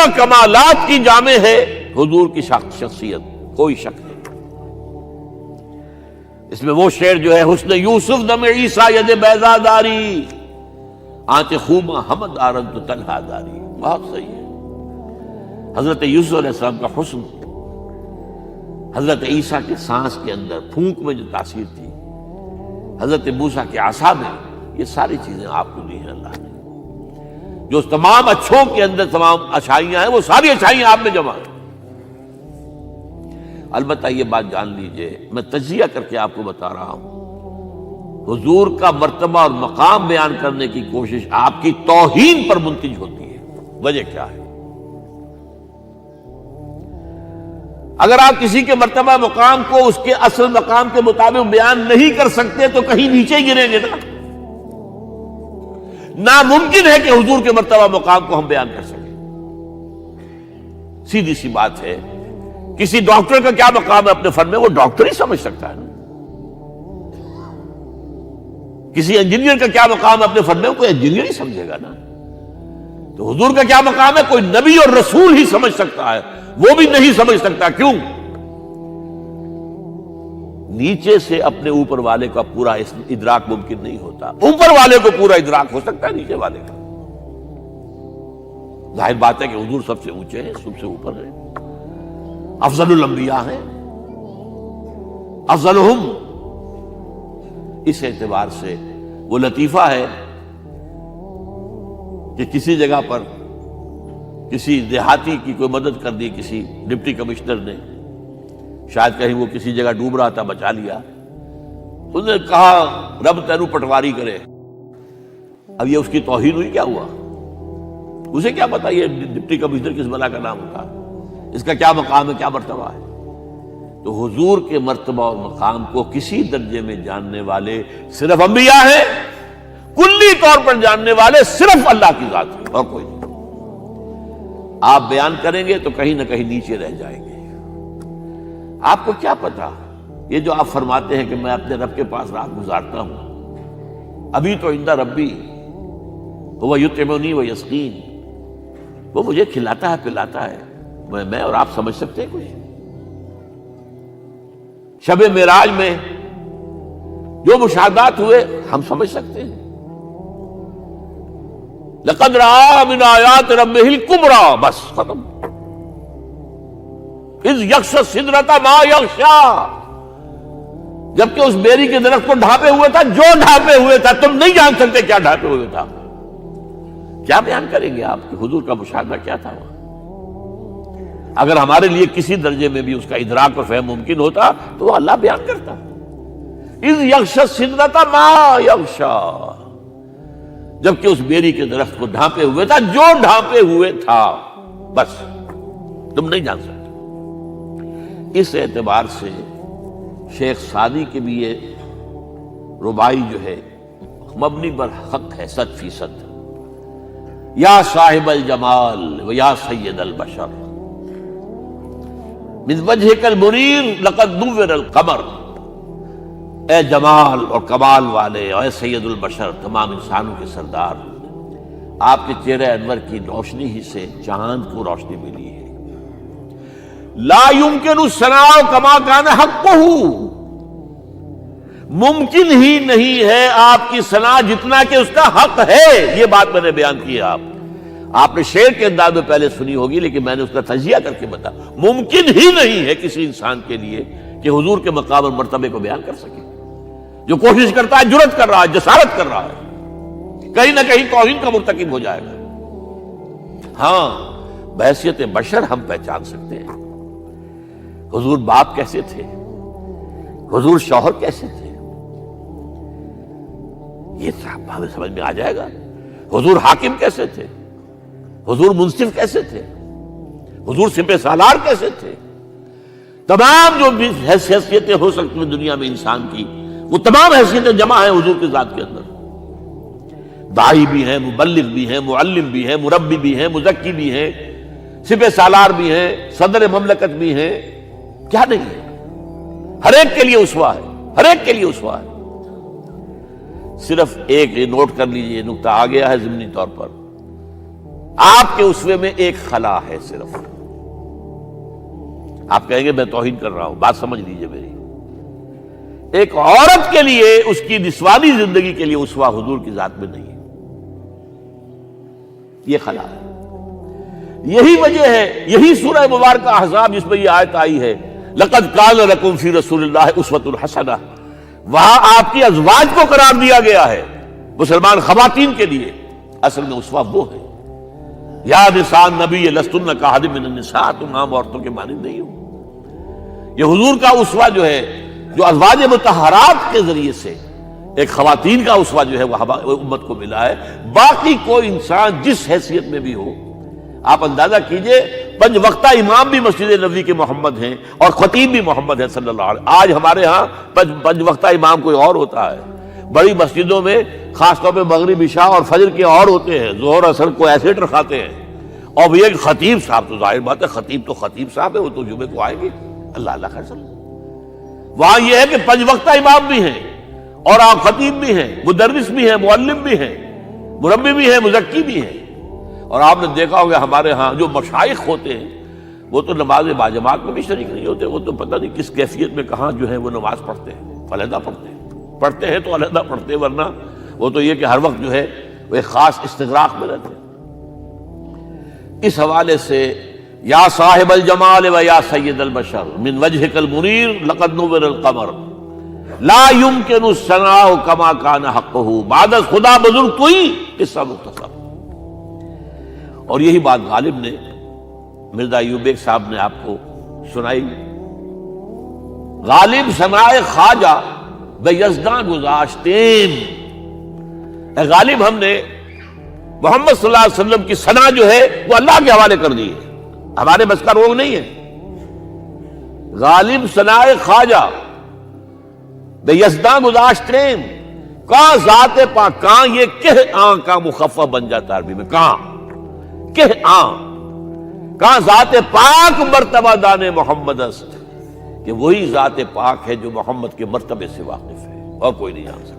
زیادہ کمالات کی جامع ہے حضور کی شخصیت، کوئی شک نہیں۔ اس میں وہ شعر جو ہے حسن یوسف دم عیسیٰ ید بیضا داری، آنچ خوما حمد آرد تو تنہا داری، بہت صحیح ہے۔ حضرت یوسف علیہ السلام کا حسن حضرت عیسیٰ کے سانس کے اندر، پھونک میں جو تاثیر تھی، حضرت موسیٰ کے عصا میں، یہ ساری چیزیں آپ کو دی ہیں اللہ نے۔ جو تمام اچھوں کے اندر تمام اچھائیاں ہیں، وہ ساری اچھائیاں آپ میں جمع ہیں۔ البتہ یہ بات جان لیجئے، میں تجزیہ کر کے آپ کو بتا رہا ہوں، حضور کا مرتبہ اور مقام بیان کرنے کی کوشش آپ کی توہین پر منتج ہوتی ہے۔ وجہ کیا ہے؟ اگر آپ کسی کے مرتبہ مقام کو اس کے اصل مقام کے مطابق بیان نہیں کر سکتے تو کہیں نیچے ہی گریں گے نا۔ ناممکن ہے کہ حضور کے مرتبہ مقام کو ہم بیان کر سکیں۔ سیدھی سی بات ہے، کسی ڈاکٹر کا کیا مقام ہے اپنے فن میں، وہ ڈاکٹر ہی سمجھ سکتا ہے نا۔ کسی انجینئر کا کیا مقام ہے اپنے فن میں، کوئی انجینئر ہی سمجھے گا نا۔ تو حضور کا کیا مقام ہے، کوئی نبی اور رسول ہی سمجھ سکتا ہے، وہ بھی نہیں سمجھ سکتا۔ کیوں؟ نیچے سے اپنے اوپر والے کا پورا ادراک ممکن نہیں ہوتا، اوپر والے کو پورا ادراک ہو سکتا ہے نیچے والے کا۔ ظاہر بات ہے کہ حضور سب سے اونچے ہیں، سب سے اوپر ہیں، افضل الانبیاء ہیں، افضلہم۔ اس اعتبار سے وہ لطیفہ ہے کہ کسی جگہ پر کسی دیہاتی کی کوئی مدد کر دی کسی ڈپٹی کمشنر نے، شاید کہیں وہ کسی جگہ ڈوب رہا تھا، بچا لیا، اس نے کہا رب تینو پٹواری کرے۔ اب یہ اس کی توہین ہوئی، کیا ہوا؟ اسے کیا پتا یہ ڈپٹی کمشنر کس بلا کا نام ہوتا ہے، اس کا کیا مقام ہے، کیا مرتبہ ہے۔ تو حضور کے مرتبہ اور مقام کو کسی درجے میں جاننے والے صرف انبیاء ہیں، کلی طور پر جاننے والے صرف اللہ کی ذات ہے اور کوئی نہیں۔ آپ بیان کریں گے تو کہیں نہ کہیں نیچے رہ جائیں گے۔ آپ کو کیا پتا، یہ جو آپ فرماتے ہیں کہ میں اپنے رب کے پاس رات گزارتا ہوں، ابھی تو عند ربی وہ یطعمنی و یسقین، وہ مجھے کھلاتا ہے پلاتا ہے، میں اور آپ سمجھ سکتے ہیں کچھ؟ شب معراج میں جو مشاہدات ہوئے ہم سمجھ سکتے ہیں؟ لقد رأى من آیات ربہ الکبریٰ، بس ختم۔ اذ یغشی السدرۃ ما یغشی، جبکہ اس بیری کے درخت کو ڈھانپے ہوئے تھا جو ڈھانپے ہوئے تھا، تم نہیں جان سکتے کیا ڈھانپے ہوئے تھا۔ کیا بیان کریں گے آپ کہ حضور کا مشاہدہ کیا تھا وہاں؟ اگر ہمارے لیے کسی درجے میں بھی اس کا ادراک اور فہم ممکن ہوتا تو وہ اللہ بیان کرتا۔ اذ یغشی السدرۃ ما یغشی، جبکہ اس بیری کے درخت کو ڈھانپے ہوئے تھا جو ڈھانپے ہوئے تھا، بس تم نہیں جان سکتے۔ اس اعتبار سے شیخ سعدی کے بھی یہ ربائی جو ہے مبنی بر حق ہے 100%۔ یا صاحب الجمال و یا سید البشر من وجہک المنیر لقد نور القمر، اے جمال اور کمال والے، اے سید البشر، تمام انسانوں کے سردار، آپ کے چہرے انور کی روشنی ہی سے چاند کو روشنی ملی ہے۔ لا یمکن الثناء کما کان حقہ، ممکن ہی نہیں ہے آپ کی ثنا جتنا کہ اس کا حق ہے۔ یہ بات میں نے بیان کی ہے، آپ نے شعر کے انداز میں پہلے سنی ہوگی، لیکن میں نے اس کا تجزیہ کر کے بتا، ممکن ہی نہیں ہے کسی انسان کے لیے کہ حضور کے مقام اور مرتبے کو بیان کر سکے۔ جو کوشش کرتا ہے، جرأت کر رہا ہے، جسارت کر رہا ہے، کہیں نہ کہیں توہین کا مرتکب ہو جائے گا۔ ہاں، بحیثیت بشر ہم پہچان سکتے ہیں حضور باپ کیسے تھے، حضور شوہر کیسے تھے، یہ سب ہمیں سمجھ میں آ جائے گا۔ حضور حاکم کیسے تھے، حضور منصف کیسے تھے، حضور سپہ سالار کیسے تھے، تمام جو بھی حیثیتیں ہو سکتی ہیں دنیا میں انسان کی، وہ تمام حیثیتیں جمع ہیں حضور کی ذات کے اندر۔ داعی بھی ہیں، مبلغ بھی ہیں، معلم بھی ہیں، مربی بھی ہیں، مزکی بھی ہیں، سپہ سالار بھی ہیں، صدر مملکت بھی ہیں، کیا نہیں ہے؟ ہر ایک کے لیے اسوہ ہے، ہر ایک کے لیے اسوہ ہے۔ صرف ایک یہ نوٹ کر لیجئے، نقطہ آ گیا ہے ضمنی طور پر، آپ کے اسوے میں ایک خلا ہے صرف. آپ کہیں گے میں توہین کر رہا ہوں، بات سمجھ لیجئے میری. ایک عورت کے لیے اس کی نسوانی زندگی کے لیے اسوہ حضور کی ذات میں نہیں ہے، یہ خلا ہے. یہی وجہ ہے، یہی سورہ مبارکہ احزاب جس میں یہ آیت آئی ہے لَقَدْ كَانَ لَكُمْ فِي رَسُولِ اللَّهِ أُسْوَةٌ حَسَنَةٌ، وہاں آپ کی ازواج کو قرار دیا گیا ہے، مسلمان خواتین کے لیے. اصل میں اسوہ وہ ہے، یا نساء النبی لستن کاحد من النساء، تم عام عورتوں کے مانند نہیں ہو. یہ حضور کا اسوہ جو ہے، جو ازواج مطہرات کے ذریعے سے ایک خواتین کا اسوہ جو ہے وہ امت کو ملا ہے. باقی کوئی انسان جس حیثیت میں بھی ہو، آپ اندازہ کیجئے 5 وقتہ امام بھی مسجد نبوی کے محمد ہیں اور خطیب بھی محمد ہے صلی اللہ علیہ وسلم. آج ہمارے ہاں 5 وقتہ امام کوئی اور ہوتا ہے، بڑی مسجدوں میں خاص طور پہ مغرب عشاء اور فجر کے اور ہوتے ہیں، ظہر اثر کو ایسے رکھاتے ہیں. اور یہ خطیب صاحب تو ظاہر بات ہے، خطیب صاحب ہے، وہ تو جمعے کو آئیں گے. اللہ اللہ خیر صلی. وہاں یہ ہے کہ 5 وقتہ امام بھی ہیں اور آپ خطیب بھی ہیں، مدرس بھی ہیں، معلم بھی ہیں، مربی بھی ہیں، مزکی بھی ہیں. اور آپ نے دیکھا ہوگا ہمارے ہاں جو مشائخ ہوتے ہیں وہ تو نماز باجماعت میں بھی شریک نہیں ہوتے، وہ تو پتہ نہیں کس کیفیت میں کہاں جو ہے وہ نماز پڑھتے ہیں، علیحدہ پڑھتے ہیں تو علیحدہ پڑھتے ہیں، ورنہ وہ تو یہ کہ ہر وقت جو ہے وہ ایک خاص استغراق میں رہتے ہیں. اس حوالے سے یا صاحب الجمال و یا سید البشر من وجهك المنیر لقد نور القمر لا يمكن الثناء كما كان حقه بعد خدا بزرگ تو ہی قصہ مختصر. اور یہی بات غالب نے مرزا ایوب بیگ صاحب نے آپ کو سنائی. غالب ثناء خواجہ بے یزداں گذاشتین. اے غالب ہم نے محمد صلی اللہ علیہ وسلم کی ثنا جو ہے وہ اللہ کے حوالے کر دی ہے، ہمارے بس کا روگ نہیں ہے. غالب ثناء خواجہ بے یزداں گذاشتین کہاں ذات پاک، کہاں یہ کہ آن کا مخفف بن جاتا عربی میں، کہاں کہ آن، کہاں ذات پاک مرتبہ دان محمد است، کہ وہی ذات پاک ہے جو محمد کے مرتبے سے واقف ہے اور کوئی نہیں جان سکتا.